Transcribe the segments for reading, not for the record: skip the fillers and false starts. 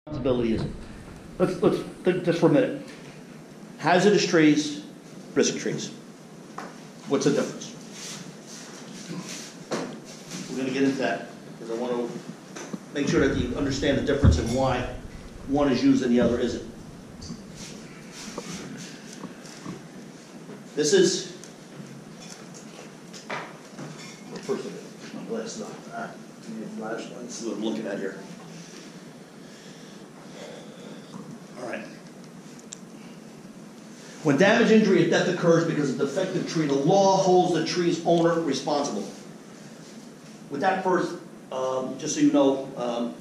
responsibility is it? Let's think just for a minute. Hazardous trees, risk trees. What's the difference? We're going to get into that because I want to make sure that you understand the difference and why one is used and the other isn't. This is first of it. My glasses on. Let's see what I'm looking at here. All right. When damage, injury, or death occurs because of defective tree, the law holds the tree's owner responsible. With that first, just so you know,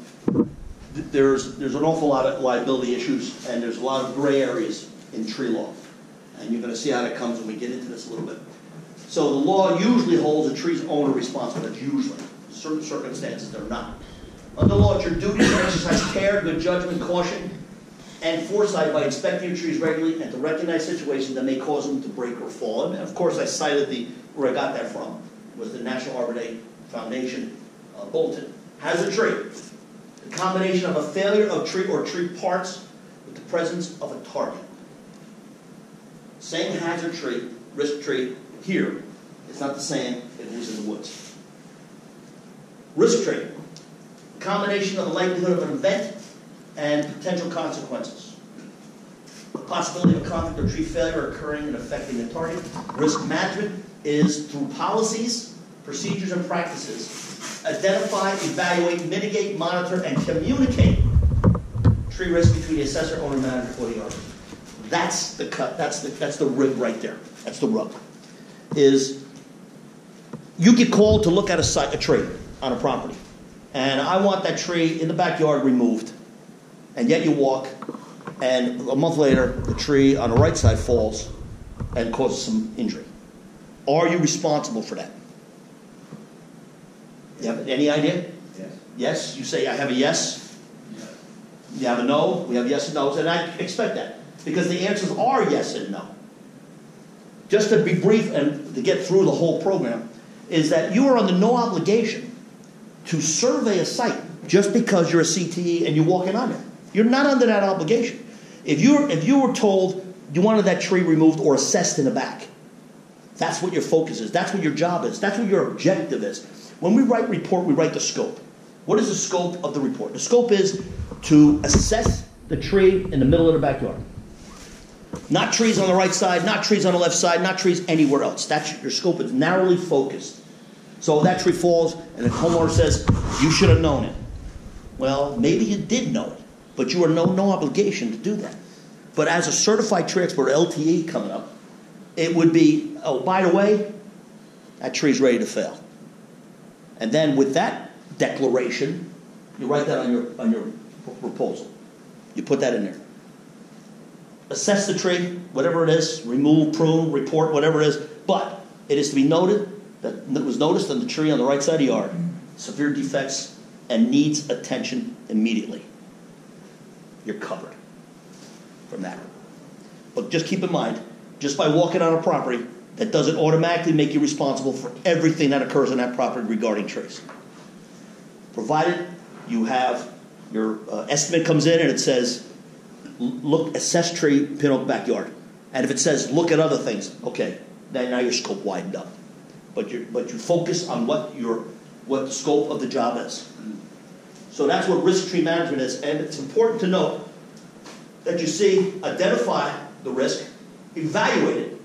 there's an awful lot of liability issues, and there's a lot of gray areas in tree law. And you're going to see how that comes when we get into this a little bit. So the law usually holds the tree's owner responsible. That's usually. In certain circumstances, they're not. Under law, it's your duty to exercise care, good judgment, caution, and foresight by inspecting your trees regularly and to recognize situations that may cause them to break or fall. And of course, I cited where I got that from was the National Arbor Day Foundation bulletin. Hazard tree, the combination of a failure of tree or tree parts with the presence of a target. Same hazard tree, risk tree here. It's not the same if it was in the woods. Risk tree, a combination of the likelihood of an event and potential consequences. The possibility of a conflict or tree failure occurring and affecting the target. Risk management is through policies, procedures, and practices, identify, evaluate, mitigate, monitor, and communicate tree risk between the assessor, owner, manager, or the arborist. That's the cut. That's the rib right there. That's the rub. Is you get called to look at a tree on a property, and I want that tree in the backyard removed, and yet you walk, and a month later the tree on the right side falls and causes some injury. Are you responsible for that? You have any idea? Yes. Yes? You say I have a yes? Yes. You have a no? We have yes and no's, and I expect that. Because the answers are yes and no. Just to be brief and to get through the whole program, is that you are under no obligation to survey a site just because you're a CTE and you're walking on there. You're not under that obligation. If you were told you wanted that tree removed or assessed in the back, that's what your focus is. That's what your job is. That's what your objective is. When we write report, we write the scope. What is the scope of the report? The scope is to assess the tree in the middle of the backyard. Not trees on the right side, not trees on the left side, not trees anywhere else. That's your scope is narrowly focused. So that tree falls and the homeowner says, you should have known it. Well, maybe you did know it, but you are no obligation to do that. But as a certified tree expert, LTE coming up, it would be, oh, by the way, that tree's ready to fail. And then with that declaration, you write that on your proposal. You put that in there. Assess the tree, whatever it is, remove, prune, report, whatever it is, but it is to be noted that it was noticed on the tree on the right side of the yard, severe defects, and needs attention immediately. You're covered from that. But just keep in mind, just by walking on a property, that doesn't automatically make you responsible for everything that occurs on that property regarding trees. Provided you have your estimate comes in and it says, look, assess tree, pin up backyard. And if it says, look at other things, okay, then now your scope widened up. But you focus on what the scope of the job is. So that's what risk tree management is. And it's important to note that you see, identify the risk, evaluate it.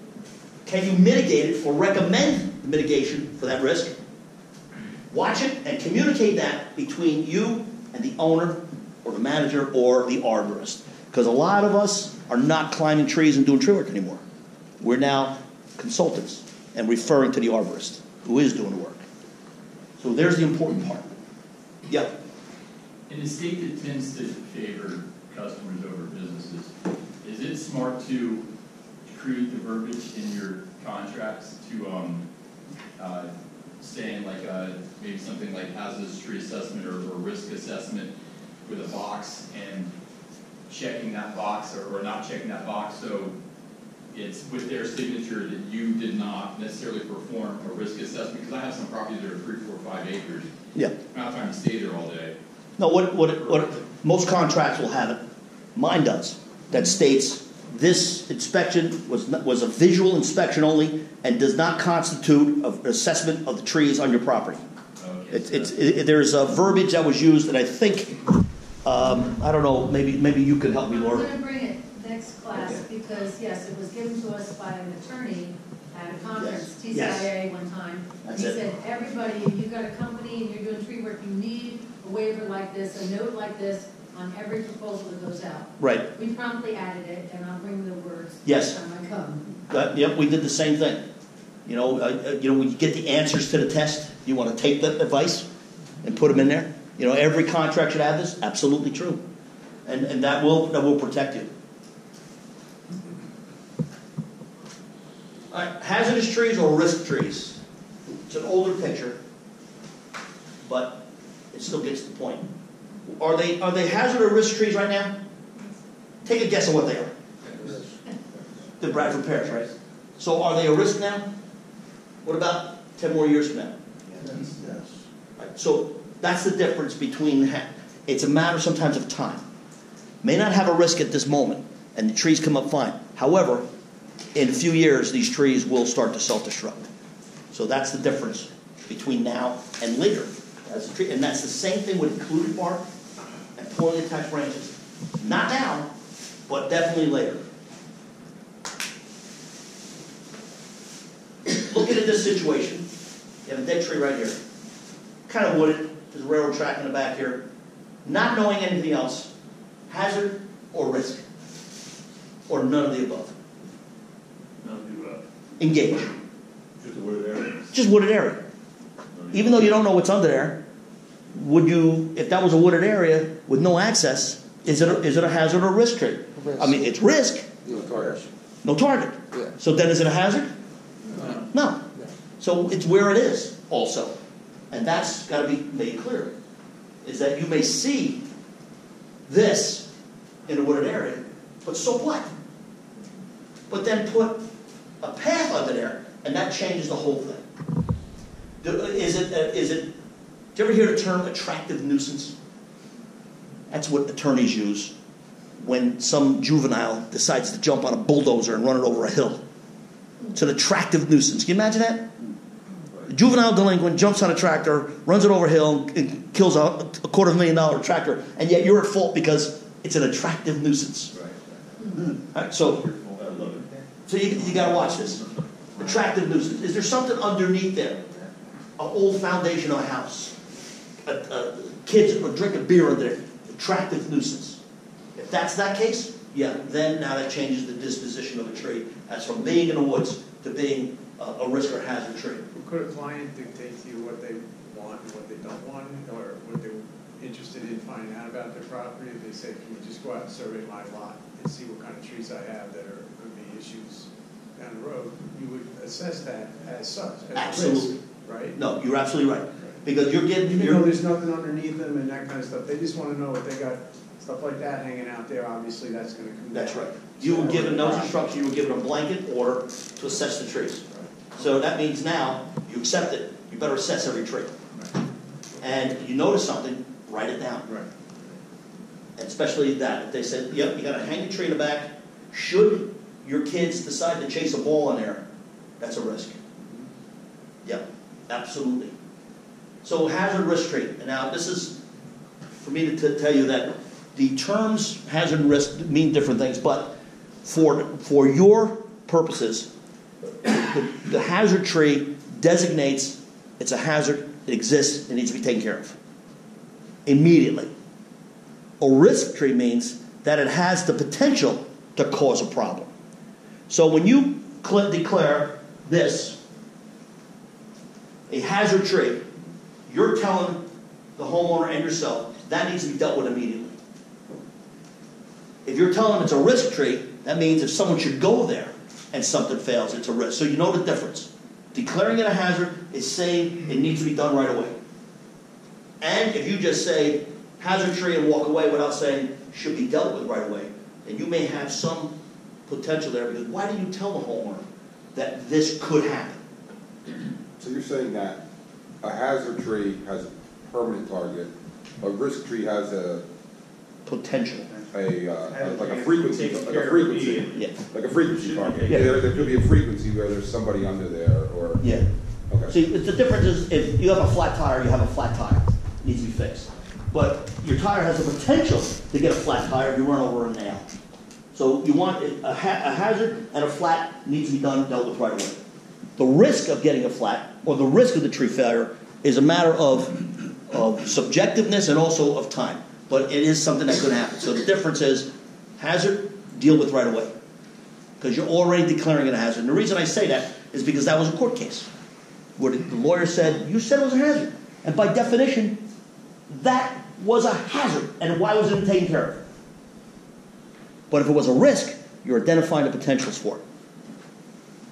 Can you mitigate it or recommend mitigation for that risk? Watch it and communicate that between you and the owner or the manager or the arborist. Because a lot of us are not climbing trees and doing tree work anymore. We're now consultants and referring to the arborist who is doing the work. So there's the important part. Yeah? In a state that tends to favor customers over businesses, is it smart to create the verbiage in your contracts to saying like maybe something like hazardous tree assessment or risk assessment with a box and checking that box or not checking that box, so it's with their signature that you did not necessarily perform a risk assessment? Because I have some properties that are 3, 4, 5 acres. Yeah. I'm not trying to stay there all day. No, what Most contracts will have it. Mine does. That states this inspection was a visual inspection only and does not constitute an assessment of the trees on your property. Okay. There's a verbiage that was used, and I think, I don't know, maybe you could help me, Laura. I'm going to bring it next class because, yes, it was given to us by an attorney at a conference, Yes. TCIA one time. That's He it. said, everybody, if you've got a company and you're doing tree work, you need a waiver like this, a note like this on every proposal that goes out. Right. We promptly added it, and I'll bring the words Yes. next time I come. Yep, we did the same thing. When you get the answers to the test, you want to take the advice and put them in there. Every contract should have this. Absolutely true, and that will protect you. All right, hazardous trees or risk trees. It's an older picture, but it still gets the point. Are they hazard or risk trees right now? Take a guess on what they are. The Bradford pears, right? So are they a risk now? What about 10 more years from now? Yes. Right, so that's the difference between, it's a matter sometimes of time. May not have a risk at this moment, and the trees come up fine. However, in a few years, these trees will start to self-destruct. So that's the difference between now and later. And that's the same thing with included bark and poorly attached branches. Not now, but definitely later. Looking at this situation, you have a dead tree right here, kind of wooded, there's a railroad track in the back here, not knowing anything else, hazard or risk, or none of the above. None of the above. Engage. Just a wooded area. Just wooded area. Even though you don't know what's under there, would you, if that was a wooded area with no access, is it a hazard or risk tree? Risk. I mean, it's risk, No target. no target. Yeah. So then is it a hazard? No. No. So it's where it is also. And that's got to be made clear. Is that you may see this in a wooded area, but so what? But then put a path under there, and that changes the whole thing. Do you ever hear the term attractive nuisance? That's what attorneys use when some juvenile decides to jump on a bulldozer and run it over a hill. It's an attractive nuisance. Can you imagine that? A juvenile delinquent jumps on a tractor, runs it over a hill, and kills a $250,000 tractor, and yet you're at fault because it's an attractive nuisance. Right. All right, so I love it. so you got to watch this. Attractive nuisance. Is there something underneath there? An old foundation of a house. Kids are drinking beer under there. Attractive nuisance. If that's that case, yeah, then now that changes the disposition of a tree. That's from being in the woods to being a risk or hazard tree. Could a client dictate to you what they want and what they don't want, or what they're interested in finding out about their property? If they say, can you just go out and survey my lot and see what kind of trees I have that are going to be issues down the road, you would assess that as such, as Absolutely. a risk, right? No, you're absolutely right. Because you're getting... Even though there's nothing underneath them and that kind of stuff, they just want to know if they got stuff like that hanging out there, obviously that's going to come down. That's right. You were given no instruction, you were given a blanket order to assess the trees. So that means now, you accept it, you better assess every tree. Right. And you notice something, write it down. Right. And especially that, if they said, yep, you got to hang a tree in the back. Should your kids decide to chase a ball in there, that's a risk. Yep, absolutely. So hazard risk tree. And now this is for me to tell you that the terms hazard and risk mean different things, but for your purposes, the hazard tree designates it's a hazard, it exists, it needs to be taken care of immediately. A risk tree means that it has the potential to cause a problem. So when you declare this a hazard tree, you're telling the homeowner and yourself that needs to be dealt with immediately. If you're telling them it's a risk tree, that means if someone should go there and something fails, it's a risk. So you know the difference. Declaring it a hazard is saying it needs to be done right away. And if you just say hazard tree and walk away without saying should be dealt with right away, then you may have some potential there, because why do you tell the homeowner that this could happen? So you're saying that a hazard tree has a permanent target, a risk tree has a potential. Like a frequency, like a frequency, Yeah, like a frequency target. Yeah. There could be a frequency where there's somebody under there, or, yeah. okay. See, the difference is if you have a flat tire, you have a flat tire. It needs to be fixed. But your tire has the potential to get a flat tire if you run over a nail. So you want a hazard and a flat needs to be dealt with right away. The risk of getting a flat or the risk of the tree failure is a matter of subjectiveness and also of time. But it is something that could happen. So the difference is hazard, deal with right away. Because you're already declaring it a hazard. And the reason I say that is because that was a court case where the lawyer said, you said it was a hazard. And by definition, that was a hazard. And why wasn't it taken care of? But if it was a risk, you're identifying the potentials for it.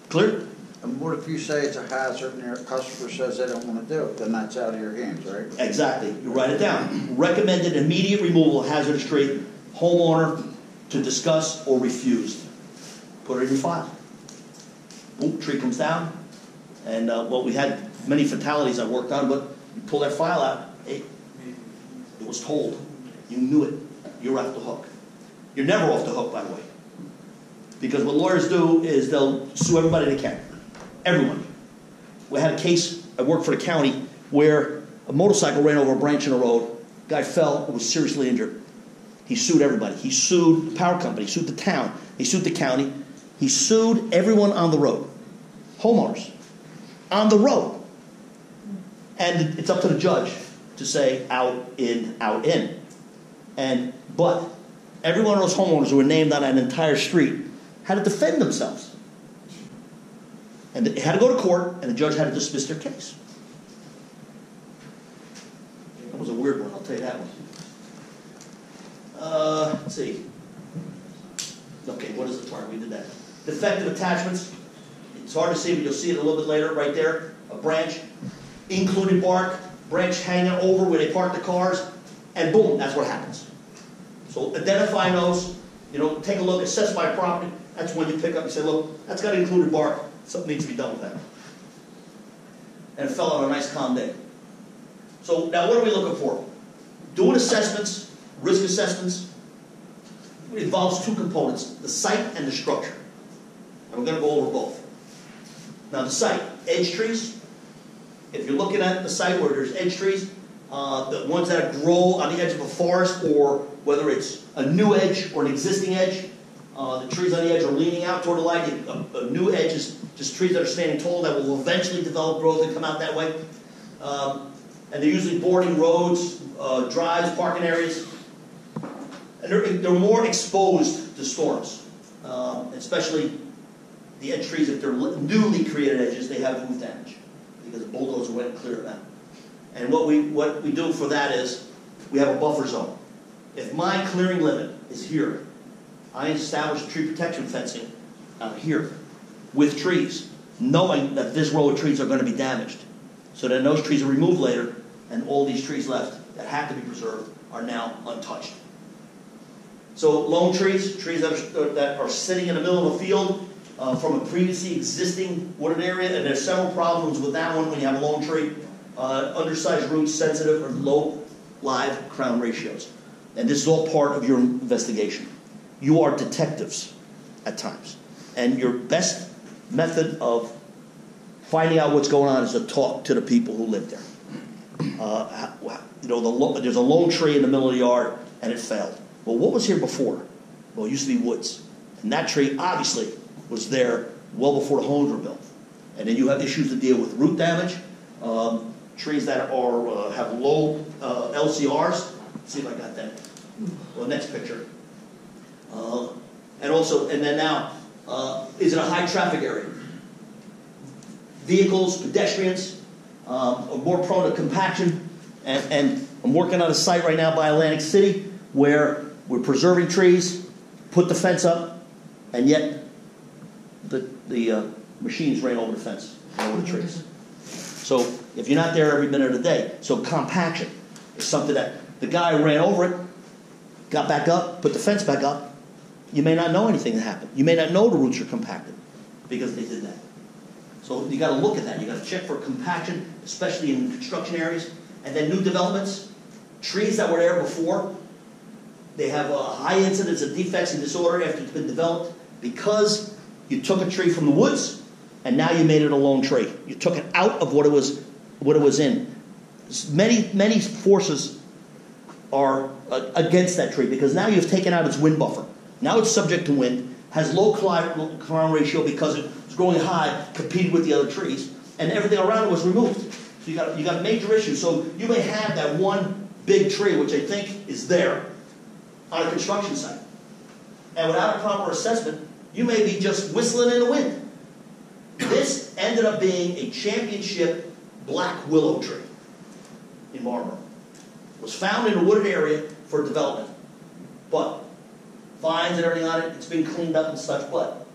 Clear? And what if you say it's a hazard and your customer says they don't want to do it? Then that's out of your hands, right? Exactly. You write it down. Recommended immediate removal of hazardous tree, homeowner to discuss or refuse. Put it in your file. Boom, tree comes down. And we had many fatalities I worked on, but you pull that file out, hey, it was told. You knew it. You're off the hook. You're never off the hook, by the way. Because what lawyers do is they'll sue everybody they can. Everyone. We had a case, I worked for the county, where a motorcycle ran over a branch in the road. Guy fell and was seriously injured. He sued everybody. He sued the power company. He sued the town. He sued the county. He sued everyone on the road. Homeowners. On the road. And it's up to the judge to say out, in, out, in. But every one of those homeowners who were named on an entire street had to defend themselves. And they had to go to court, and the judge had to dismiss their case. That was a weird one, I'll tell you that one. Let's see. Okay, what is the target? We did that. Defective attachments. It's hard to see, but you'll see it a little bit later, right there. A branch, included bark, branch hanging over where they park the cars, and boom, that's what happens. So identify those, take a look, assess my property. That's when you pick up and say, look, that's got included bark. Something needs to be done with that. And it fell on a nice calm day. So now what are we looking for? Doing assessments, risk assessments. It involves two components, the site and the structure. And we're going to go over both. Now the site, edge trees. If you're looking at the site where there's edge trees, the ones that grow on the edge of a forest, or whether it's a new edge or an existing edge, the trees on the edge are leaning out toward the light. A new edge is just trees that are standing tall that will eventually develop growth and come out that way. And they're usually bordering roads, drives, parking areas. And they're more exposed to storms, especially the edge trees. If they're newly created edges, they have roof damage because the bulldozer went and cleared them out. And what we do for that is we have a buffer zone. If my clearing limit is here, I establish tree protection fencing out here with trees, knowing that this row of trees are going to be damaged. So then those trees are removed later, and all these trees left that have to be preserved are now untouched. So lone trees that are sitting in the middle of a field from a previously existing wooded area, and there's several problems with that one when you have a lone tree. Undersized roots, sensitive or low live crown ratios. And this is all part of your investigation. You are detectives at times. And your best method of finding out what's going on is to talk to the people who live there. There's a lone tree in the middle of the yard and it failed. Well, what was here before? Well, it used to be woods. And that tree obviously was there well before the homes were built. And then you have issues to deal with root damage, trees that are have low LCRs. Let's see if I got that. Well, next picture. And then now, is it a high traffic area? Vehicles, pedestrians are more prone to compaction. And I'm working on a site right now by Atlantic City where we're preserving trees, put the fence up, and yet the machines ran over the fence and over the trees. So if you're not there every minute of the day, so compaction is something that the guy ran over it, got back up, put the fence back up. You may not know anything that happened. You may not know the roots are compacted because they did that. So you got to look at that. You got to check for compaction, especially in construction areas, and then new developments, trees that were there before. They have a high incidence of defects and disorder after it's been developed because you took a tree from the woods and now you made it a lone tree. You took it out of what it was in. Many forces are against that tree because now you've taken out its wind buffer. Now it's subject to wind, has low crown ratio because it's growing high, competed with the other trees, and everything around it was removed. So you got major issues. So you may have that one big tree, which I think is there, on a construction site. And without a proper assessment, you may be just whistling in the wind. This ended up being a championship black willow tree in Marlboro. It was found in a wooded area for development. But vines and everything on it, it's been cleaned up and such, but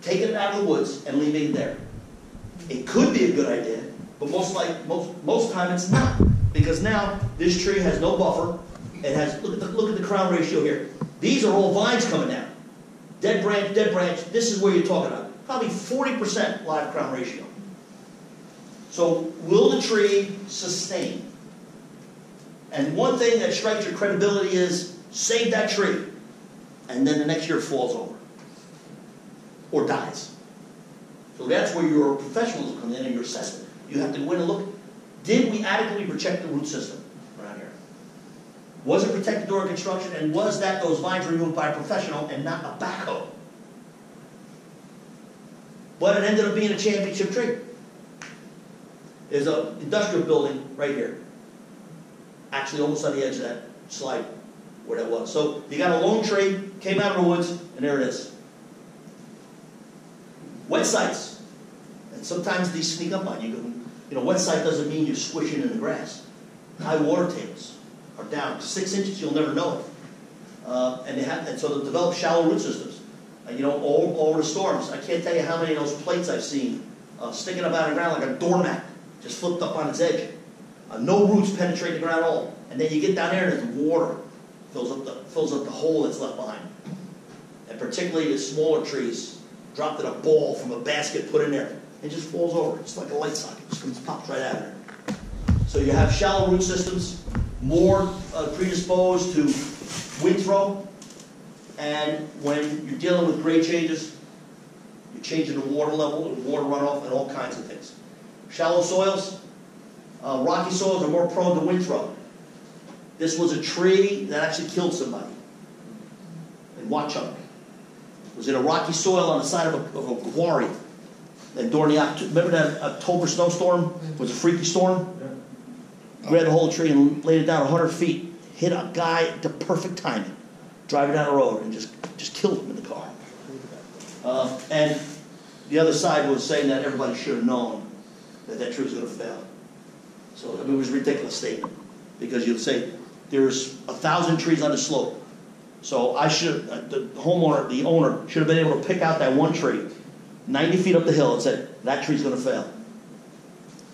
taking it out of the woods and leaving it there. It could be a good idea, but most time it's not. Because now this tree has no buffer. It has, look at the crown ratio here. These are all vines coming down. Dead branch, this is where you're talking about. Probably 40% live crown ratio. So will the tree sustain? And one thing that strikes your credibility is save that tree. And then the next year it falls over. Or dies. So that's where your professionals come in and your assessment. You have to go in and look. Did we adequately protect the root system around here? Was it protected during construction? And was that those vines removed by a professional and not a backhoe? But it ended up being a championship tree. There's an industrial building right here. Actually almost on the edge of that slide where that was. So you got a lone tree, came out of the woods, and there it is. Wet sites. And sometimes these sneak up on you. You know, wet site doesn't mean you're squishing in the grass. High water tables are down 6 inches, you'll never know it. And so they develop shallow root systems. You know, all over the storms. I can't tell you how many of those plates I've seen sticking up out of the ground like a doormat, just flipped up on its edge. No roots penetrate the ground at all. And then you get down there and the water fills up the hole that's left behind. And particularly the smaller trees, dropped in a ball from a basket put in there. It just falls over. It's like a light socket. It just pops right out of there. So you have shallow root systems, more predisposed to wind throw. And when you're dealing with grade changes, you're changing the water level, the water runoff, and all kinds of things. Shallow soils, rocky soils are more prone to wind throw. This was a tree that actually killed somebody in Watchung. It was in a rocky soil on the side of a quarry. And during remember that October snowstorm? It was a freaky storm? Grabbed the whole tree and laid it down 100 feet. Hit a guy at the perfect timing. Driving down the road and just killed him in the car. And the other side was saying that everybody should have known that tree was going to fail. So I mean, it was a ridiculous statement. Because you'd say, there's 1,000 trees on the slope. So the homeowner, the owner, should have been able to pick out that one tree 90 feet up the hill and said, that tree's going to fail.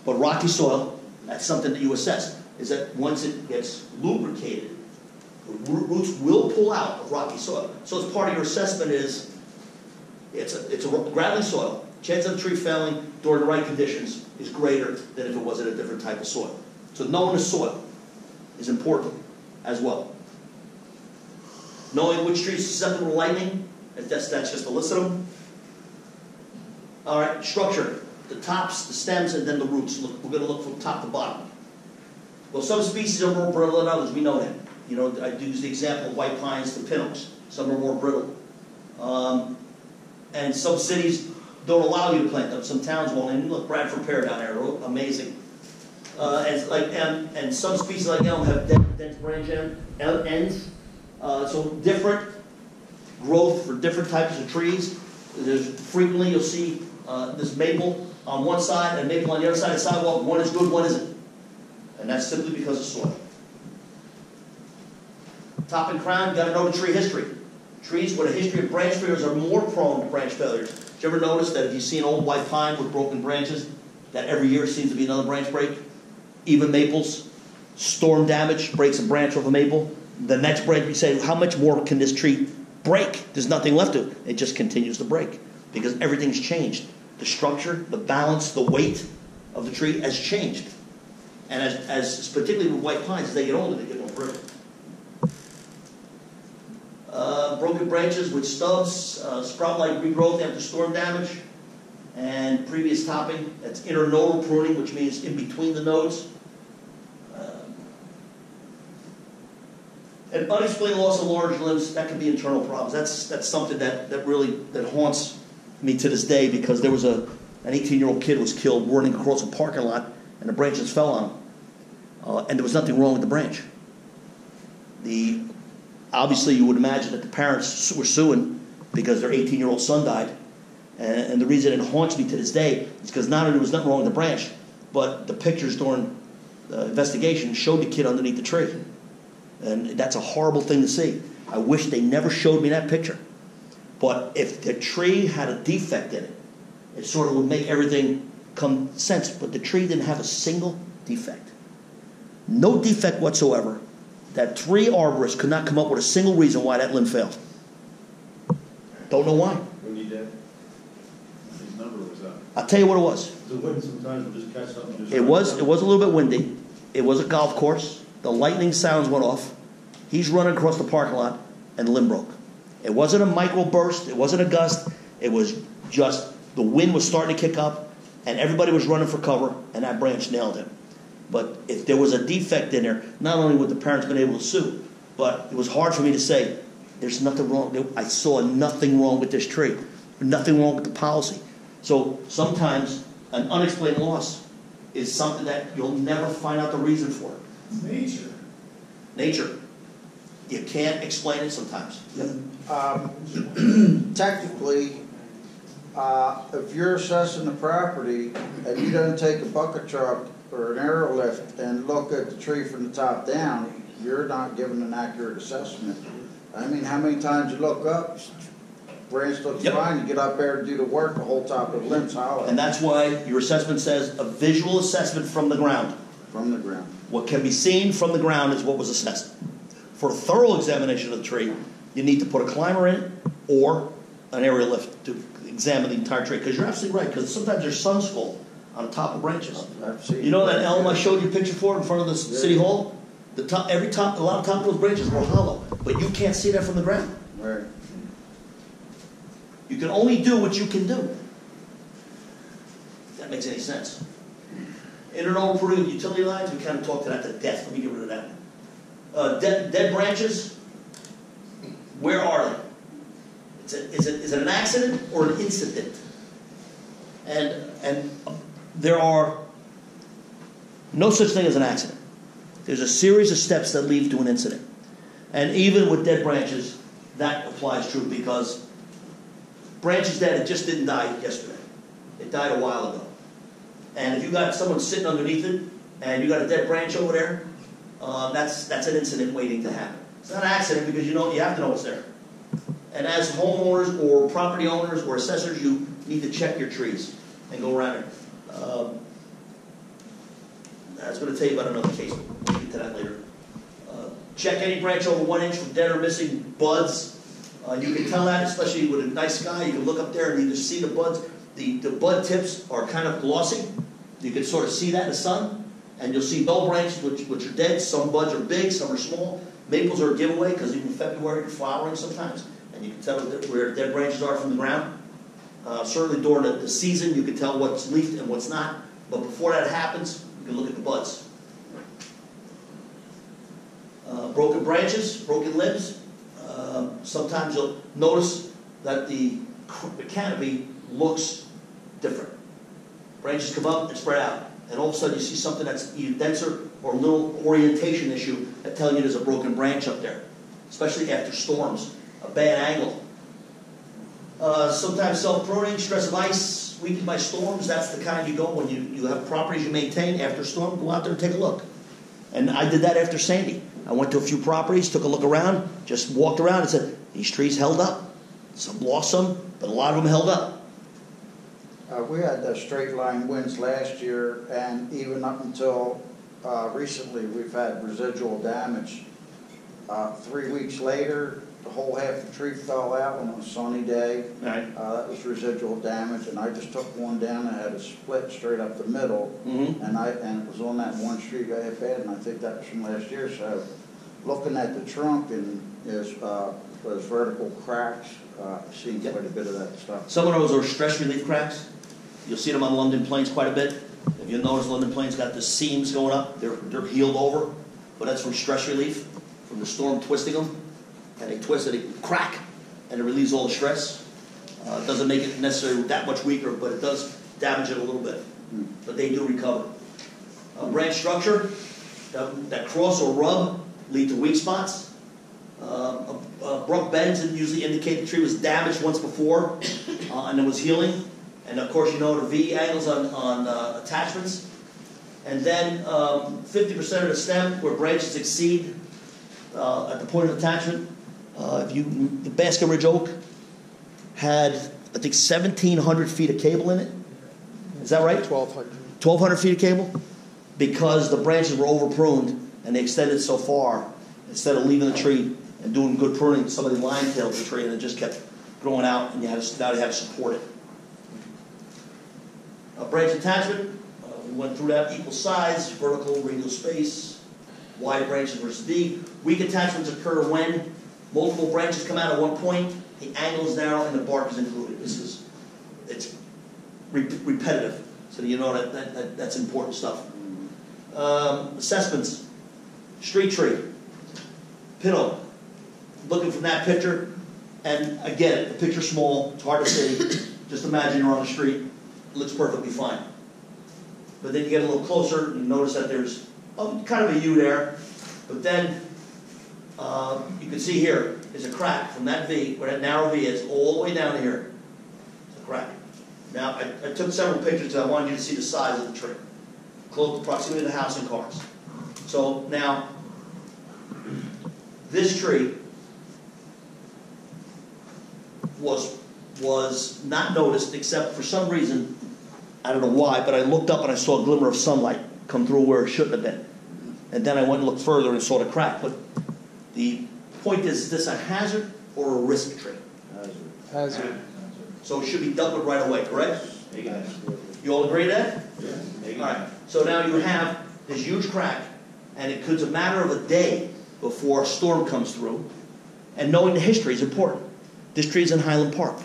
But rocky soil, that's something that you assess, is that once it gets lubricated, the roots will pull out of rocky soil. So as part of your assessment is, it's a gravelly soil. Chance of the tree failing during the right conditions is greater than if it was in a different type of soil. So knowing the soil is important as well. Knowing which trees are susceptible to lightning, that's just a list of them. All right, structure. The tops, the stems, and then the roots. We're going to look from top to bottom. Well, some species are more brittle than others. We know that. You know, I use the example of white pines to pin oaks. Some are more brittle. And some cities don't allow you to plant them. Some towns won't. And look, Bradford Pear down there, amazing. And some species like elm have dense branch ends. So different growth for different types of trees. Frequently you'll see this maple on one side and maple on the other side of the sidewalk. One is good, one isn't. And that's simply because of soil. Top and crown, you got to know the tree history. Trees with a history of branch failures are more prone to branch failures. Did you ever notice that if you see an old white pine with broken branches, that every year seems to be another branch break? Even maples, storm damage breaks a branch off a maple. The next break, you say, how much more can this tree break? There's nothing left to it. It just continues to break because everything's changed. The structure, the balance, the weight of the tree has changed. And as particularly with white pines, as they get older, they get more brittle. broken branches with stubs, sprout-like regrowth after storm damage, and previous topping. That's internodal pruning, which means in between the nodes. And unexplained loss of large limbs, that can be internal problems. That's something that really haunts me to this day, because there was an 18-year-old kid was killed running across a parking lot, and the branches fell on him. And there was nothing wrong with the branch. Obviously, you would imagine that the parents were suing because their 18-year-old son died. And the reason it haunts me to this day is because not only there was nothing wrong with the branch, but the pictures during the investigation showed the kid underneath the tree. And that's a horrible thing to see. I wish they never showed me that picture. But if the tree had a defect in it, it sort of would make everything come sense. But the tree didn't have a single defect. No defect whatsoever. That 3 arborists could not come up with a single reason why that limb failed. Don't know why. When you did, his number was up. I'll tell you what it was. The wind sometimes will just catch something. Just It was a little bit windy. It was a golf course. The lightning sounds went off. He's running across the parking lot, and the limb broke. It wasn't a micro burst. It wasn't a gust. It was just the wind was starting to kick up, and everybody was running for cover, and that branch nailed him. But if there was a defect in there, not only would the parents been able to sue, but it was hard for me to say, there's nothing wrong. I saw nothing wrong with this tree. Nothing wrong with the policy. So sometimes an unexplained loss is something that you'll never find out the reason for. Nature. You can't explain it sometimes. Technically, if you're assessing the property and you don't take a bucket truck or an aerial lift and look at the tree from the top down, you're not giving an accurate assessment. I mean, how many times you look up, branch looks fine, you get up there to do the work, the whole top of the limb's hollow. And that's why your assessment says a visual assessment from the ground. From the ground. What can be seen from the ground is what was assessed. For a thorough examination of the tree, you need to put a climber in it or an aerial lift to examine the entire tree. Because you're absolutely right, because sometimes there's sun skull on the top of branches. You know that elm I showed you a picture for in front of the city hall? A lot of top of those branches were hollow, but you can't see that from the ground. Right. You can only do what you can do. If that makes any sense. Internodal pruning of utility lines, we kind of talked to that to death. Let me get rid of that one. Dead branches, where are they? Is it an accident or an incident? And there are no such thing as an accident. There's a series of steps that lead to an incident. And even with dead branches, that applies true, because branches dead, it just didn't die yesterday. It died a while ago. And if you got someone sitting underneath it, and you got a dead branch over there, that's an incident waiting to happen. It's not an accident, because you have to know it's there. And as homeowners or property owners or assessors, you need to check your trees and go around it. I was going to tell you about another case. We'll get to that later. Check any branch over 1 inch for dead or missing buds. You can tell that, especially with a nice sky. You can look up there and you can see the buds. The bud tips are kind of glossy. You can sort of see that in the sun. And you'll see dull branches which are dead. Some buds are big, some are small. Maples are a giveaway, because even in February they're flowering sometimes. And you can tell where dead branches are from the ground. Certainly during the season, you can tell what's leafed and what's not. But before that happens, you can look at the buds. Broken branches, broken limbs. Sometimes you'll notice that the canopy looks different. Branches come up and spread out. And all of a sudden you see something that's either denser or a little orientation issue that tells you there's a broken branch up there. Especially after storms, a bad angle. Sometimes self-pruning, stress of ice, weakened by storms. That's the kind you go when you have properties you maintain after a storm. Go out there and take a look. And I did that after Sandy. I went to a few properties, took a look around, just walked around and said, these trees held up. Some lost some, but a lot of them held up. We had the straight line winds last year, and even up until recently, we've had residual damage. 3 weeks later, the whole half the tree fell out on a sunny day. Right. That was residual damage, and I just took one down and had a split straight up the middle. Mm-hmm. And it was on that one street I had bad, and I think that was from last year. So looking at the trunk and is those vertical cracks, I've seen quite a bit of that stuff. Some of those are stress relief cracks. You'll see them on London Plains quite a bit. If you notice, London Plains got the seams going up. They're healed over, but that's from stress relief, from the storm twisting them. And they twist it, they crack, and it relieves all the stress. It doesn't make it necessarily that much weaker, but it does damage it a little bit. But they do recover. Branch structure, that cross or rub lead to weak spots. Abrupt bends usually indicate the tree was damaged once before and it was healing. And of course, you know the V angles on attachments. And then 50% of the stem where branches exceed at the point of attachment. The Baskin Ridge oak had, I think, 1,700 feet of cable in it. Is that right? 1,200. 1,200 feet of cable? Because the branches were over pruned and they extended so far, instead of leaving the tree and doing good pruning, somebody line-tailed the tree and it just kept growing out, and now you have to support it. Branch attachment, we went through that. Equal size, vertical, radial space, wide branches versus deep. Weak attachments occur when multiple branches come out at one point, the angle is narrow, and the bark is included. It's repetitive, so you know that's important stuff. Assessments, street tree, pin oak. Looking from that picture, and again, the picture's small, it's hard to see. Just imagine you're on the street, it looks perfectly fine. But then you get a little closer, you notice that there's kind of a U there, but then you can see here is a crack from that V, where that narrow V is, all the way down to here. It's a crack. Now, I took several pictures because I wanted you to see the size of the tree. Close proximity to the house and cars. So now, this tree was not noticed, except for some reason, I don't know why, but I looked up and I saw a glimmer of sunlight come through where it shouldn't have been. And then I went and looked further and saw the crack. But the point is this a hazard or a risk tree? Hazard. So it should be dealt with right away, correct? You all agree to that? Yeah. All right. So now you have this huge crack, and it's a matter of a day before a storm comes through. And knowing the history is important. This tree is in Highland Park.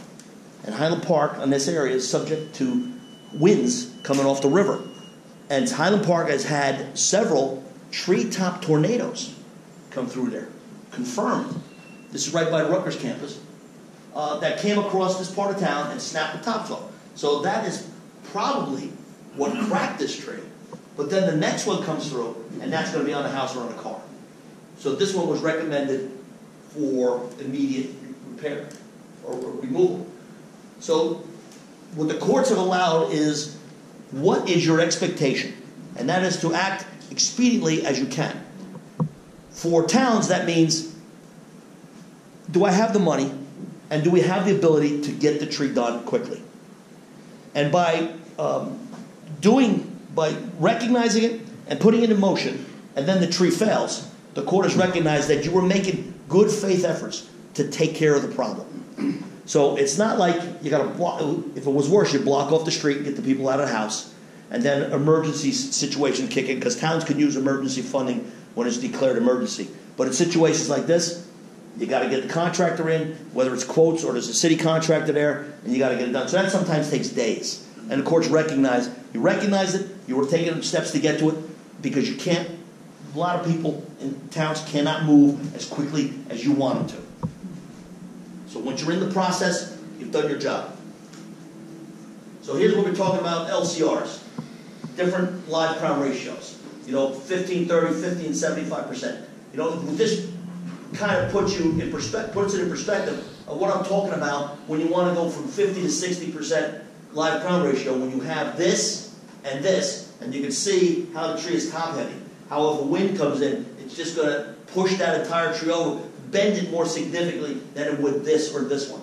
And Highland Park, in this area, is subject to winds coming off the river. And Highland Park has had several treetop tornadoes come through there. Confirmed. This is right by Rutgers campus. That came across this part of town and snapped the tops off. So that is probably what cracked this tree. But then the next one comes through, and that's going to be on the house or on the car. So this one was recommended for immediate repair or removal. So what the courts have allowed is, what is your expectation? And that is to act expediently as you can. For towns, that means, do I have the money, and do we have the ability to get the tree done quickly? And by recognizing it and putting it in motion, and then the tree fails, the court has recognized that you were making good faith efforts to take care of the problem. So it's not like you got to block. If it was worse, you block off the street and get the people out of the house, and then emergency situation kick in, because towns can use emergency funding when it's declared emergency. But in situations like this, you got to get the contractor in, whether it's quotes or there's a city contractor there, and you got to get it done. So that sometimes takes days. And the courts recognize it, you were taking steps to get to it, because you can't, a lot of people in towns cannot move as quickly as you want them to. So once you're in the process, you've done your job. So here's what we're talking about, LCRs. Different live crown ratios. 15, 30, 50, and 75%. This kind of puts it in perspective of what I'm talking about when you want to go from 50 to 60% live crown ratio, when you have this, and you can see how the tree is top heavy. How if a wind comes in, it's just going to push that entire tree over, bend it more significantly than it would this or this one.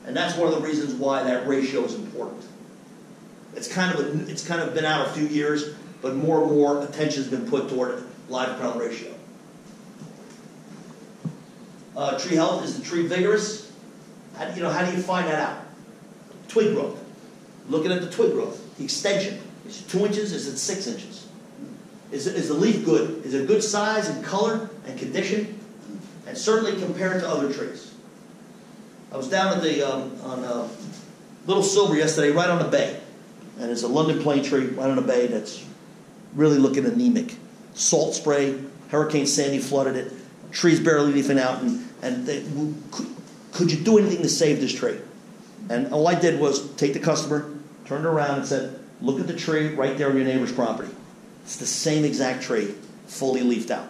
And that's one of the reasons why that ratio is important. It's kind of been out a few years, but more and more attention has been put toward live crown ratio. Tree health, is the tree vigorous? How do you find that out? Twig growth. Looking at the twig growth, the extension. Is it 2 inches? Is it 6 inches? Is the leaf good? Is it good size and color and condition? and certainly compared to other trees. I was down at the, on Little Silver yesterday, right on the bay. And it's a London plane tree right on the bay that's really looking anemic. Salt spray, Hurricane Sandy flooded it, trees barely leafing out, and they, could you do anything to save this tree? And all I did was take the customer, turned it around and said, look at the tree right there on your neighbor's property. It's the same exact tree, fully leafed out.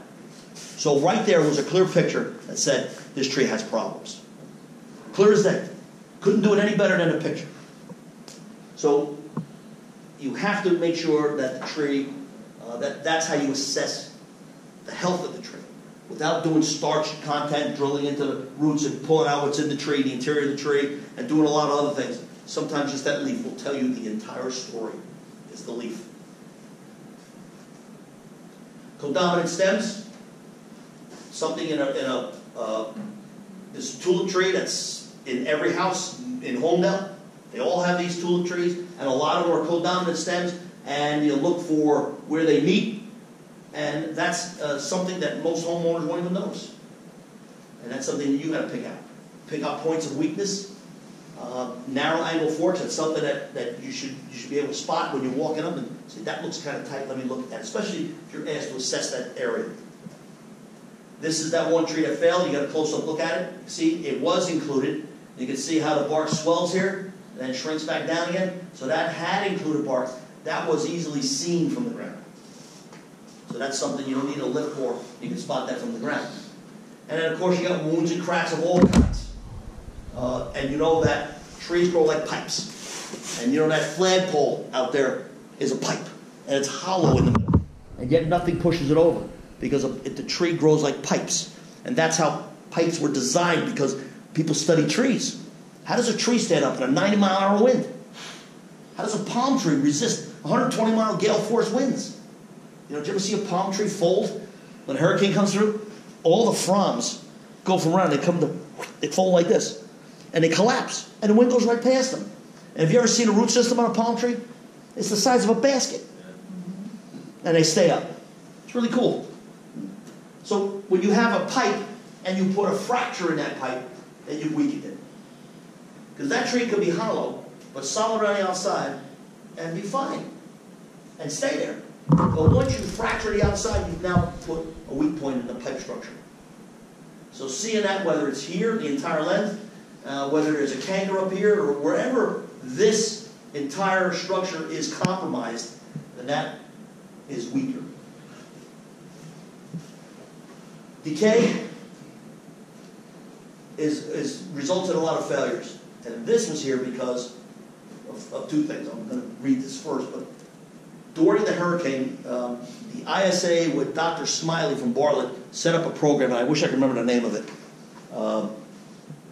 So right there was a clear picture that said, this tree has problems. Clear as day. Couldn't do it any better than a picture. So you have to make sure that the tree, that's how you assess the health of the tree. Without doing starch content, drilling into the roots and pulling out what's in the tree, the interior of the tree, and doing a lot of other things. Sometimes just that leaf will tell you the entire story. It's the leaf. Codominant stems, something this tulip tree that's in every house in Homedale. They all have these tulip trees, and a lot of them are codominant stems, and you look for where they meet, and that's something that most homeowners won't even notice. And that's something that you got to pick out. Pick out points of weakness, narrow angle forks. That's something that you should be able to spot when you're walking up and say, that looks kind of tight, let me look at it, especially if you're asked to assess that area. This is that one tree that failed. You got a close-up look at it. See, it was included. You can see how the bark swells here and then shrinks back down again. So that had included bark. That was easily seen from the ground. So that's something you don't need a lift for. You can spot that from the ground. And then, of course, you got wounds and cracks of all kinds. And you know that trees grow like pipes. And you know that flagpole out there is a pipe. And it's hollow in the middle. And yet nothing pushes it over. Because the tree grows like pipes. And that's how pipes were designed, because people study trees. How does a tree stand up in a 90-mile-an-hour wind? How does a palm tree resist 120-mile gale force winds? You know, did you ever see a palm tree fold when a hurricane comes through? All the fronds go from around, they fold like this. And they collapse. And the wind goes right past them. And have you ever seen a root system on a palm tree? It's the size of a basket. And they stay up. It's really cool. So when you have a pipe and you put a fracture in that pipe, then you weaken it. Because that tree could be hollow, but solid around the outside, and be fine. And stay there. But once you fracture the outside, you've now put a weak point in the pipe structure. So seeing that, whether it's here, the entire length, whether there's a canker up here, or wherever this entire structure is compromised, then that is weaker. Decay results in a lot of failures. And this was here because of two things. I'm going to read this first. But during the hurricane, the ISA with Dr. Smiley from Bartlett set up a program, and I wish I could remember the name of it.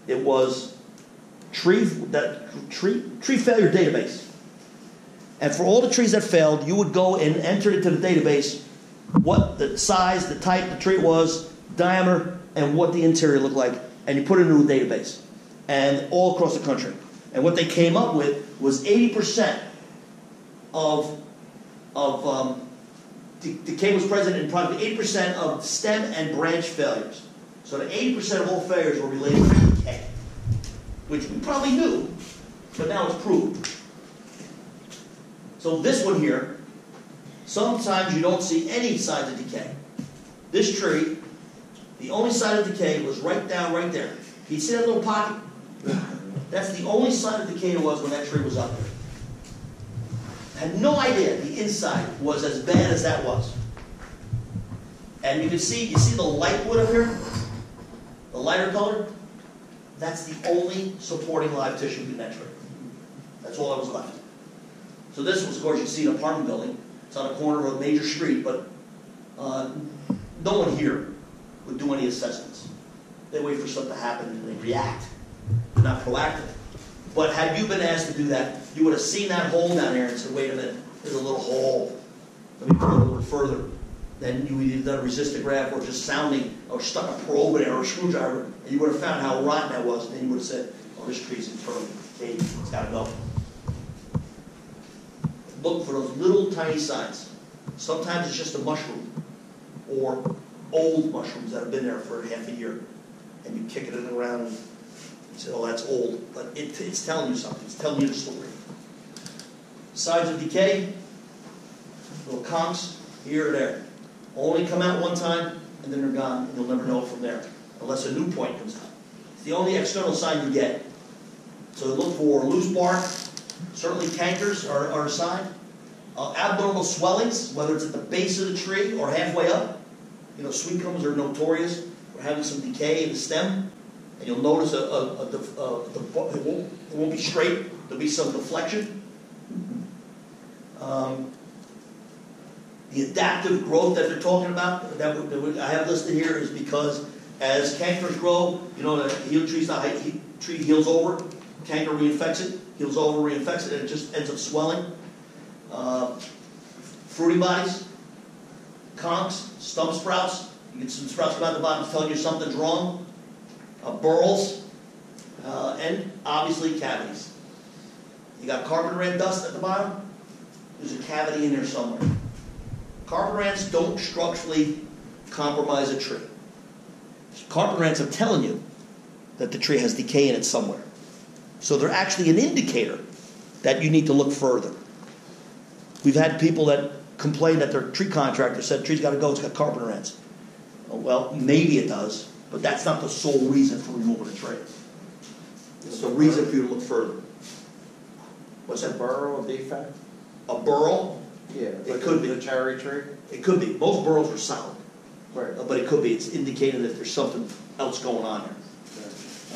It was tree failure database. And for all the trees that failed, you would go and enter into the database what the size, the type the tree was, diameter, and what the interior looked like, and you put it into a database, and all across the country. And what they came up with was 80% of decay was present in probably 80% of stem and branch failures. So the 80% of all failures were related to decay, which we probably knew, but now it's proved. So this one here, sometimes you don't see any signs of decay. This tree, the only sign of decay was right down right there. Can you see that little pocket? That's the only sign of decay there was when that tree was up there. I had no idea the inside was as bad as that was. And you see the light wood up here? The lighter color? That's the only supporting live tissue in that tree. That's all that was left. So this was, of course, you see an apartment building. It's on a corner of a major street, but no one here would do any assessments. They wait for something to happen and they react. They're not proactive. But had you been asked to do that, you would have seen that hole down there and said, wait a minute, there's a little hole. Let me put it a little further. Then you would either done a resistograph or just sounding or stuck a probe in there or a screwdriver, and you would have found how rotten that was, and then you would have said, oh, this tree's internally decayed, it's got to go. Look for those little tiny signs. Sometimes it's just a mushroom or old mushrooms that have been there for half a year. and you kick it in the ground and you say, oh, that's old, but it's telling you something, it's telling you the story. Signs of decay, little conchs here or there. Only come out one time, and then they're gone, and you'll never know it from there, unless a new point comes out. It's the only external sign you get. So look for loose bark, certainly cankers are a sign. Abnormal swellings, whether it's at the base of the tree or halfway up. You know, sweetcombs are notorious for having some decay in the stem, and you'll notice it won't be straight. There'll be some deflection. The adaptive growth that they're talking about, that I have listed here, is because as cankers grow, you know, the healed tree heals over, canker reinfects it, heals over, reinfects it, and it just ends up swelling. Fruiting bodies, conchs, stump sprouts. You get some sprouts come out the bottom telling you something's wrong. Burls, and obviously cavities. You got carpenter ant dust at the bottom. There's a cavity in there somewhere. Carpenter ants don't structurally compromise a tree. Carpenter ants are telling you that the tree has decay in it somewhere. So they're actually an indicator that you need to look further. We've had people that complain that their tree contractor said, tree's got to go, it's got carpenter ants. Oh, well, maybe it does, but that's not the sole reason for removing a tree. It's the reason for you to look further. What's that? A burrow, a defect? A burl? Yeah. It could be. A cherry tree? It could be. Most burls are solid. Right. But it could be. It's indicated that there's something else going on here.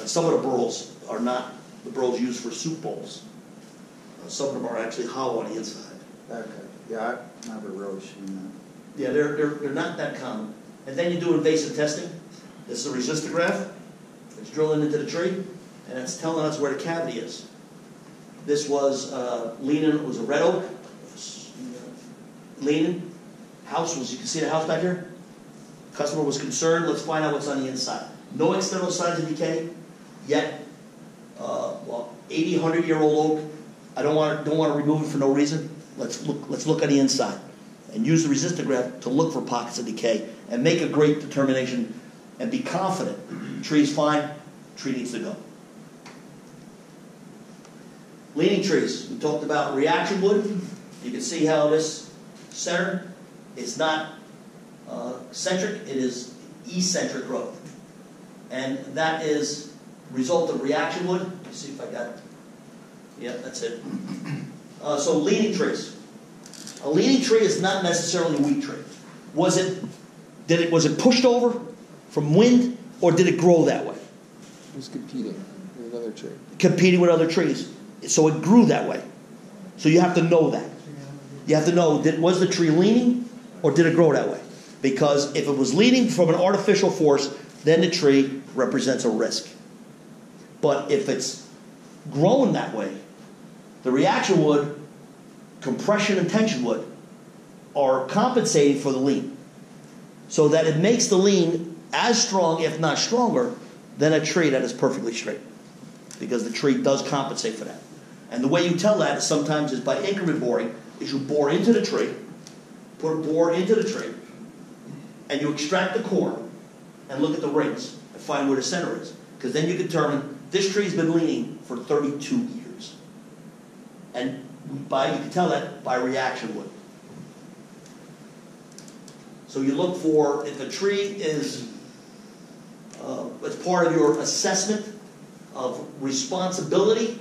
Some of the burls are not the burls used for soup bowls. Some of them are actually hollow on the inside. Okay. Yeah, I've never really seen that. Yeah, they're not that common. And then you do invasive testing. This is a resistograph. It's drilling into the tree, and it's telling us where the cavity is. This was leaning. It was a red oak. Leaning. House was. You can see the house back here. Customer was concerned. Let's find out what's on the inside. No external signs of decay yet. 80, 100-year-old oak. I don't want to remove it for no reason. Let's look on the inside and use the resistograph to look for pockets of decay and make a great determination and be confident. Tree's fine. Tree needs to go. Leaning trees. We talked about reaction wood. You can see how this center is not centric. It is eccentric growth, and that is result of reaction wood. Let's see if I got it. Yeah, that's it. So leaning trees. A leaning tree is not necessarily a weak tree. Was it pushed over from wind, or did it grow that way? It was competing with another tree. Competing with other trees. So it grew that way. So you have to know that. You have to know, was the tree leaning, or did it grow that way? Because if it was leaning from an artificial force, then the tree represents a risk. But if it's growing that way, the reaction wood, compression and tension wood, are compensating for the lean. So that it makes the lean as strong, if not stronger, than a tree that is perfectly straight. Because the tree does compensate for that. And the way you tell that is sometimes is by increment boring, is you bore into the tree, put a bore into the tree, and you extract the core and look at the rings and find where the center is. Because then you determine this tree's been leaning for 32 years. And you can tell that by reaction wood. So you look for, if a tree is, as part of your assessment of responsibility,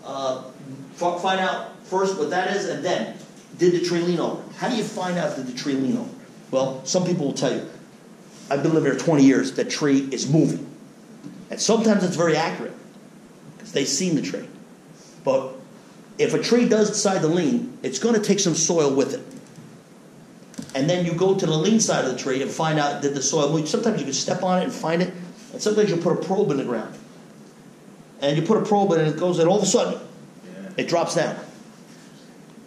find out first what that is, and then, did the tree lean over? How do you find out did the tree lean over? Well, some people will tell you, I've been living here 20 years, that tree is moving. And sometimes it's very accurate, because they've seen the tree. But if a tree does decide to lean, it's going to take some soil with it. And then you go to the lean side of the tree and find out, did the soil move? Sometimes you can step on it and find it, and sometimes you put a probe in the ground. And you put a probe in and it goes, and all of a sudden, it drops down.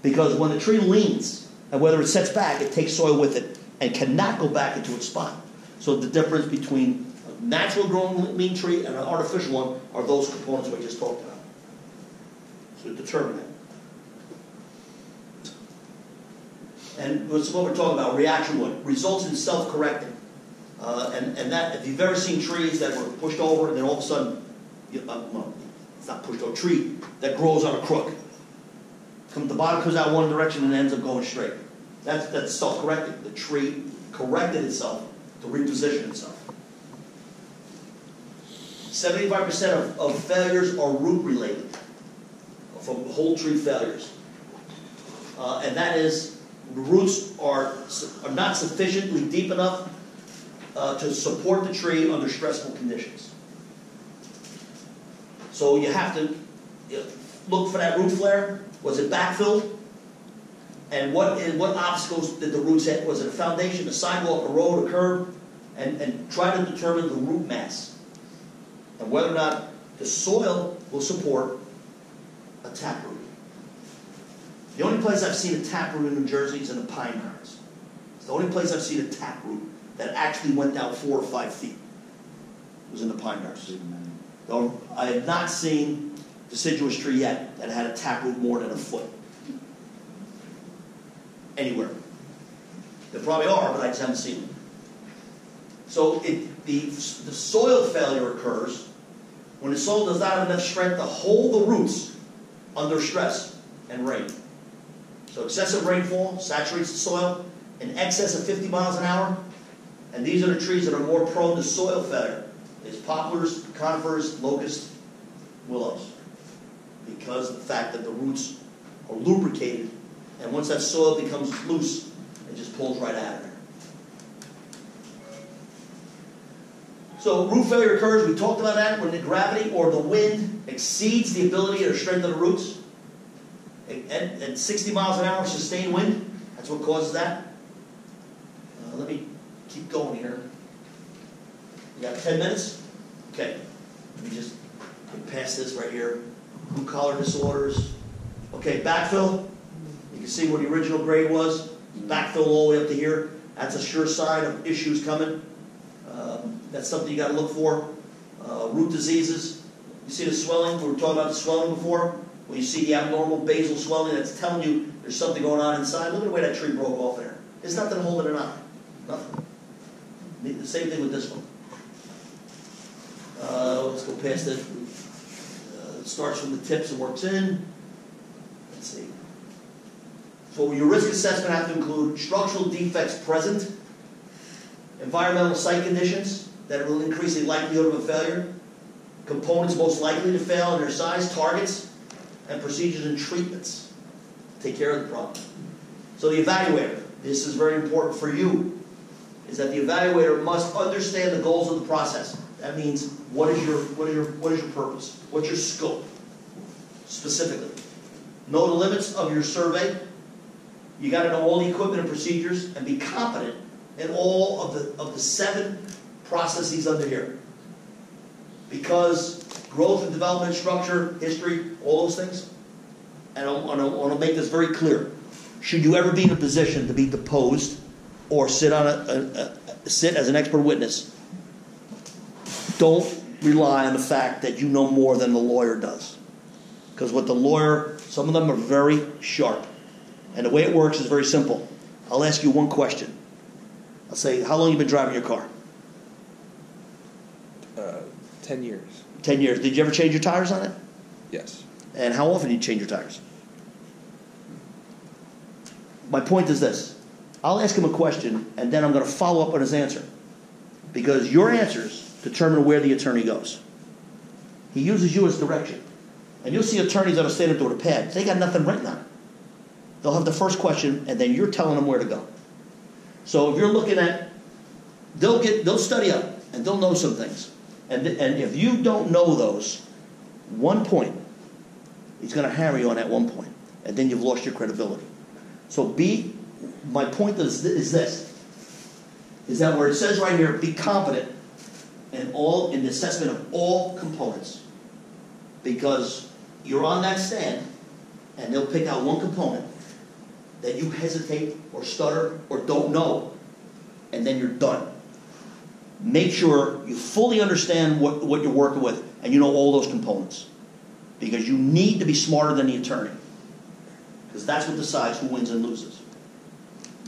Because when the tree leans, and whether it sets back, it takes soil with it and cannot go back into its spot. So the difference between a natural growing lean tree and an artificial one are those components we just talked about. So determine that. And what's what we're talking about, reaction wood, results in self-correcting. And that, if you've ever seen trees that were pushed over and then all of a sudden, well, it's not pushed over, a tree that grows on a crook. The bottom comes out one direction and ends up going straight. That's self-correcting. The tree corrected itself to reposition itself. 75% of failures are root-related, from whole tree failures. And that is, the roots are not sufficiently deep enough to support the tree under stressful conditions. So you have to look for that root flare. Was it backfilled? And what obstacles did the roots hit? Was it a foundation, a sidewalk, a road, a curb? And try to determine the root mass and whether or not the soil will support a taproot. The only place I've seen a taproot in New Jersey is in the pine barrens. It's the only place I've seen a taproot that actually went down 4 or 5 feet. It was in the pine barrens. Though I have not seen a deciduous tree yet that had a taproot more than a foot. Anywhere. There probably are, but I just haven't seen them. So the soil failure occurs when the soil does not have enough strength to hold the roots under stress and rain. So excessive rainfall saturates the soil in excess of 50 miles an hour, and these are the trees that are more prone to soil failure. Is poplars, conifers, locusts, willows, because of the fact that the roots are lubricated, and once that soil becomes loose, it just pulls right out of there. So root failure occurs, we talked about that, when the gravity or the wind exceeds the ability or strength of the roots. At 60 miles an hour sustained wind, that's what causes that. Let me keep going here. You got 10 minutes? Okay. Let me just get past this right here. Blue collar disorders. Okay, backfill. You can see what the original grade was. Backfill all the way up to here. That's a sure sign of issues coming. That's something you got to look for. Root diseases. You see the swelling? We were talking about the swelling before. When you see the abnormal basal swelling, that's telling you there's something going on inside. Look at the way that tree broke off there. There's nothing holding it on. Nothing. The same thing with this one. Let's go past it. It starts from the tips and works in. Let's see. So your risk assessment have to include structural defects present, environmental site conditions that will increase the likelihood of a failure, components most likely to fail and their size, targets, and procedures and treatments to take care of the problem. So the evaluator, this is very important for you, is that the evaluator must understand the goals of the process. That means what is your purpose? What's your scope specifically? Know the limits of your survey. You got to know all the equipment and procedures and be competent in all of the 7 processes under here. Because growth and development, structure, history, all those things. And I want to make this very clear. Should you ever be in a position to be deposed or sit as an expert witness, don't rely on the fact that you know more than the lawyer does. Because what the lawyer, some of them are very sharp. And the way it works is very simple. I'll ask you one question. I'll say, how long have you been driving your car? 10 years. 10 years. Did you ever change your tires on it? Yes. And how often do you change your tires? My point is this. I'll ask him a question, and then I'm going to follow up on his answer. Because your answers determine where the attorney goes. He uses you as direction. And you'll see attorneys that are standing there with a pad. They got nothing written on it. They'll have the first question, and then you're telling them where to go. So if you're looking at, they'll study up, and they'll know some things. And if you don't know those, one point, he's going to hammer you on that one point, and then you've lost your credibility. So my point is this, is that where it says right here, be competent in the assessment of all components. Because you're on that stand, and they'll pick out one component that you hesitate or stutter or don't know, and then you're done. Make sure you fully understand what you're working with, and you know all those components. Because you need to be smarter than the attorney. Because that's what decides who wins and loses.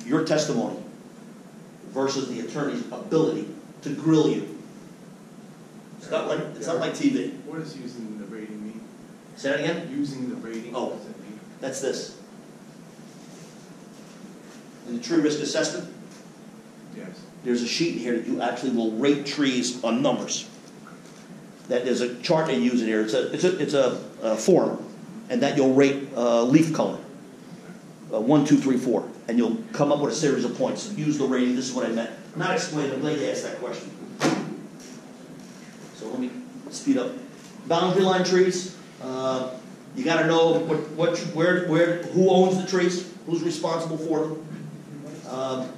Your testimony versus the attorney's ability to grill you. It's not like TV. What does using the rating mean? Say that again? Using the rating, Oh. what does it mean? That's this. In the tree risk assessment, Yes. there's a sheet here that you actually will rate trees on numbers. That there's a chart they use in here. It's a form, and that you'll rate leaf color. 1, 2, 3, 4, and you'll come up with a series of points. Use the rating. This is what I meant. Not explain. I'm glad you asked that question. So let me speed up. Boundary line trees. You got to know who owns the trees, who's responsible for them.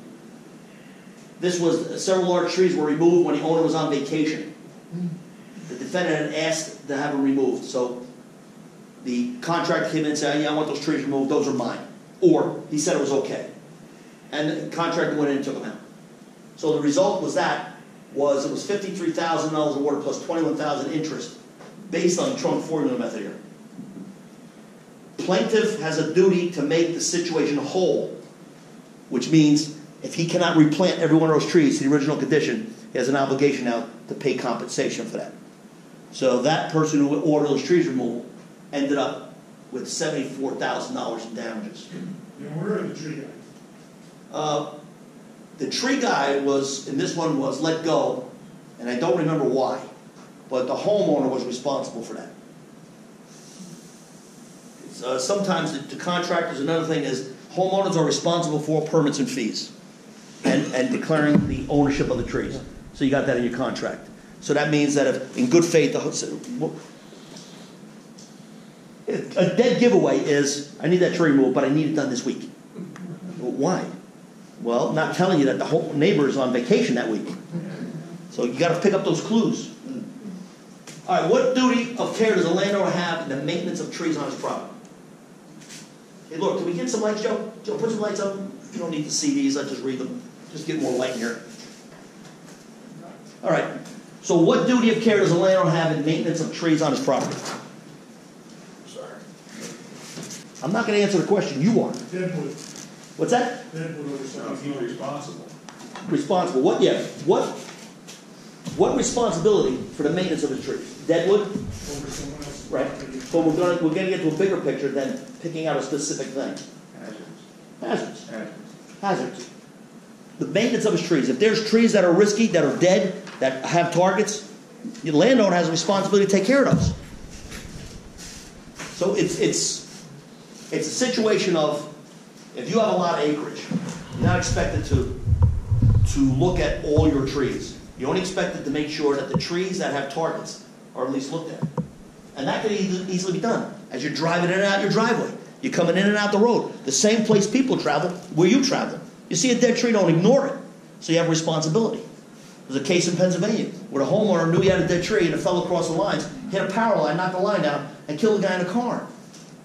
This was several large trees were removed when the owner was on vacation. The defendant had asked to have them removed, so the contractor came in and said, "Yeah, I want those trees removed. Those are mine." Or he said it was okay, and the contractor went in and took them out. So the result was it was $53,000 award plus $21,000 interest, based on the trunk formula method here. Plaintiff has a duty to make the situation whole, which means if he cannot replant every one of those trees to the original condition, he has an obligation now to pay compensation for that. So that person who ordered those trees removed ended up with $74,000 in damages. And where are the tree guys? The tree guy in this one was let go, and I don't remember why, but the homeowner was responsible for that. Sometimes the contractors, another thing is, homeowners are responsible for permits and fees and declaring the ownership of the trees. So you got that in your contract. So that means that if, in good faith, a dead giveaway is, I need that tree removed, but I need it done this week. Well, why? Well, not telling you that the whole neighbor is on vacation that week. So you got to pick up those clues. All right, what duty of care does a landowner have in the maintenance of trees on his property? Hey, look, can we get some lights, Joe? Joe, put some lights on. You don't need to see these. I just read them. Just get more light in here. All right. So what duty of care does a landowner have in maintenance of trees on his property? Sorry. I'm not going to answer the question. You are. Deadwood, What's that? Deadwood over So he's responsible. Responsible. What? Yeah. What responsibility for the maintenance of the trees? Deadwood? over someone else's Right. property. But we're going to get to a bigger picture than picking out a specific thing. Hazards. Hazards. Hazards. The maintenance of his trees. If there's trees that are risky, that are dead, that have targets, the landowner has a responsibility to take care of those. So it's a situation of, if you have a lot of acreage, you're not expected to look at all your trees. You're only expected to make sure that the trees that have targets are at least looked at. And that can easily be done as you're driving in and out your driveway. You're coming in and out the road. The same place people travel, where you travel. You see a dead tree, don't ignore it. So you have a responsibility. There's a case in Pennsylvania where the homeowner knew he had a dead tree and it fell across the lines, hit a power line, knocked the line down, and killed the guy in the car.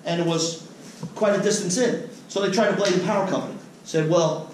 And it was quite a distance in. So they tried to blame the power company. Said, well,